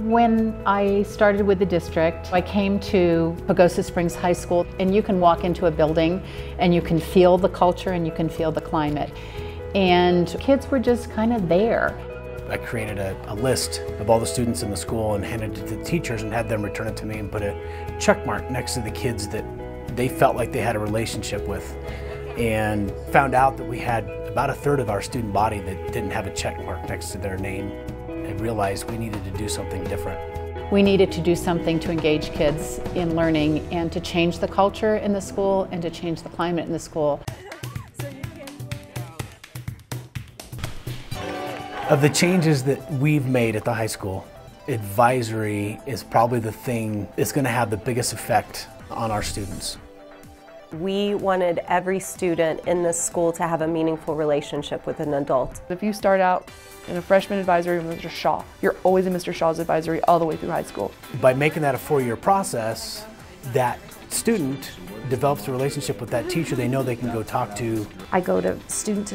When I started with the district, I came to Pagosa Springs High School, and you can walk into a building and you can feel the culture and you can feel the climate. And kids were just kind of there. I created a list of all the students in the school and handed it to the teachers and had them return it to me and put a check mark next to the kids that they felt like they had a relationship with. And found out that we had about a third of our student body that didn't have a check mark next to their name. I realized we needed to do something different. We needed to do something to engage kids in learning and to change the culture in the school and to change the climate in the school. Of the changes that we've made at the high school, advisory is probably the thing that's going to have the biggest effect on our students. We wanted every student in this school to have a meaningful relationship with an adult. If you start out in a freshman advisory with Mr. Shaw, you're always in Mr. Shaw's advisory all the way through high school. By making that a 4-year process, that student develops a relationship with that teacher they know they can go talk to. I go to student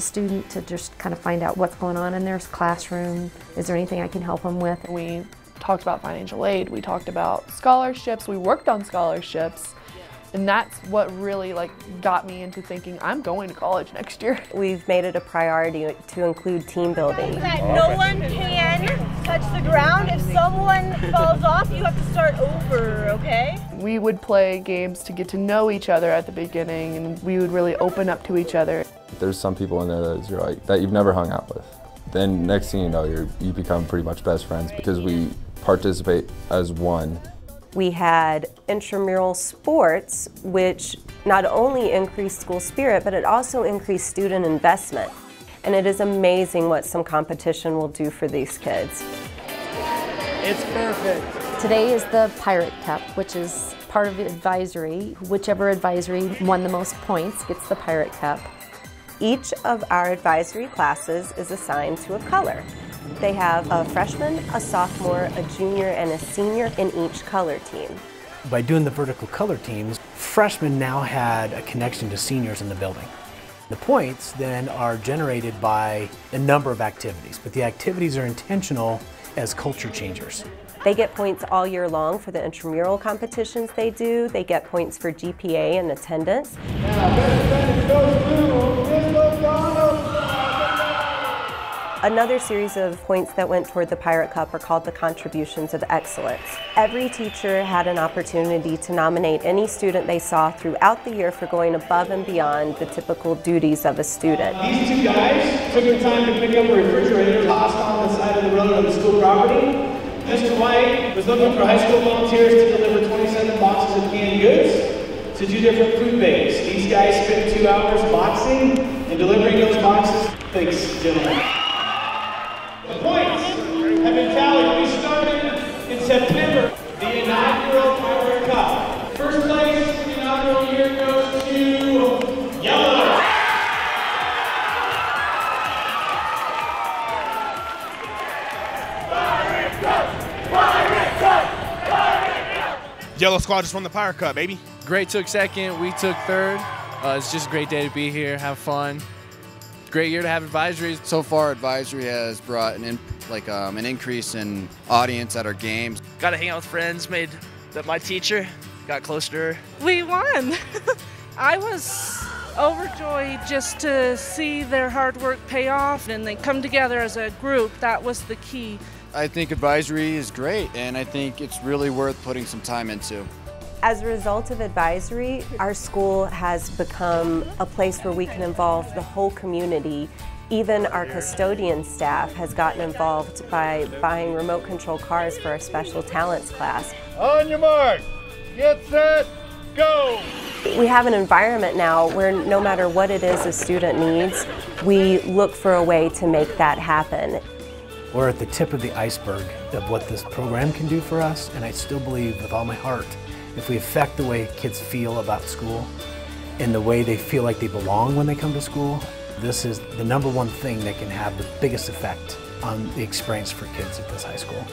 to just kind of find out what's going on in their classroom. Is there anything I can help them with? We talked about financial aid, we talked about scholarships, we worked on scholarships. And that's what really got me into thinking I'm going to college next year. We've made it a priority to include team building. No one can touch the ground. If someone falls off, you have to start over, okay? We would play games to get to know each other at the beginning, and we would really open up to each other. There's some people in there that you've never hung out with. Then next thing you know, you become pretty much best friends because we participate as one. We had intramural sports, which not only increased school spirit, but it also increased student investment. And it is amazing what some competition will do for these kids. It's perfect. Today is the Pirate Cup, which is part of the advisory. Whichever advisory won the most points gets the Pirate Cup. Each of our advisory classes is assigned to a color. They have a freshman, a sophomore, a junior, and a senior in each color team. By doing the vertical color teams, freshmen now had a connection to seniors in the building. The points then are generated by a number of activities, but the activities are intentional as culture changers. They get points all year long for the intramural competitions they do. They get points for GPA and attendance. Another series of points that went toward the Pirate Cup are called the Contributions of Excellence. Every teacher had an opportunity to nominate any student they saw throughout the year for going above and beyond the typical duties of a student. These two guys took the time to pick up a refrigerator tossed on the side of the road on the school property. Mr. White was looking for high school volunteers to deliver 27 boxes of canned goods to 2 different food banks. These guys spent 2 hours boxing and delivering those boxes. Thanks, gentlemen. The points have been tallied. We started in September, the inaugural Pirate Cup. First place in the inaugural year goes to Yellow. Yellow squad just won the Pirate Cup, baby. Gray took second, we took third. It's just a great day to be here, have fun. Great year to have advisories. So far, advisory has brought an increase in audience at our games. Got to hang out with friends, made that my teacher, got close to her. We won. I was overjoyed just to see their hard work pay off and they come together as a group. That was the key. I think advisory is great, and I think it's really worth putting some time into. As a result of advisory, our school has become a place where we can involve the whole community. Even our custodian staff has gotten involved by buying remote control cars for our special talents class. On your mark, get set, go! We have an environment now where no matter what it is a student needs, we look for a way to make that happen. We're at the tip of the iceberg of what this program can do for us, and I still believe with all my heart, if we affect the way kids feel about school and the way they feel like they belong when they come to school, this is the #1 thing that can have the biggest effect on the experience for kids at this high school.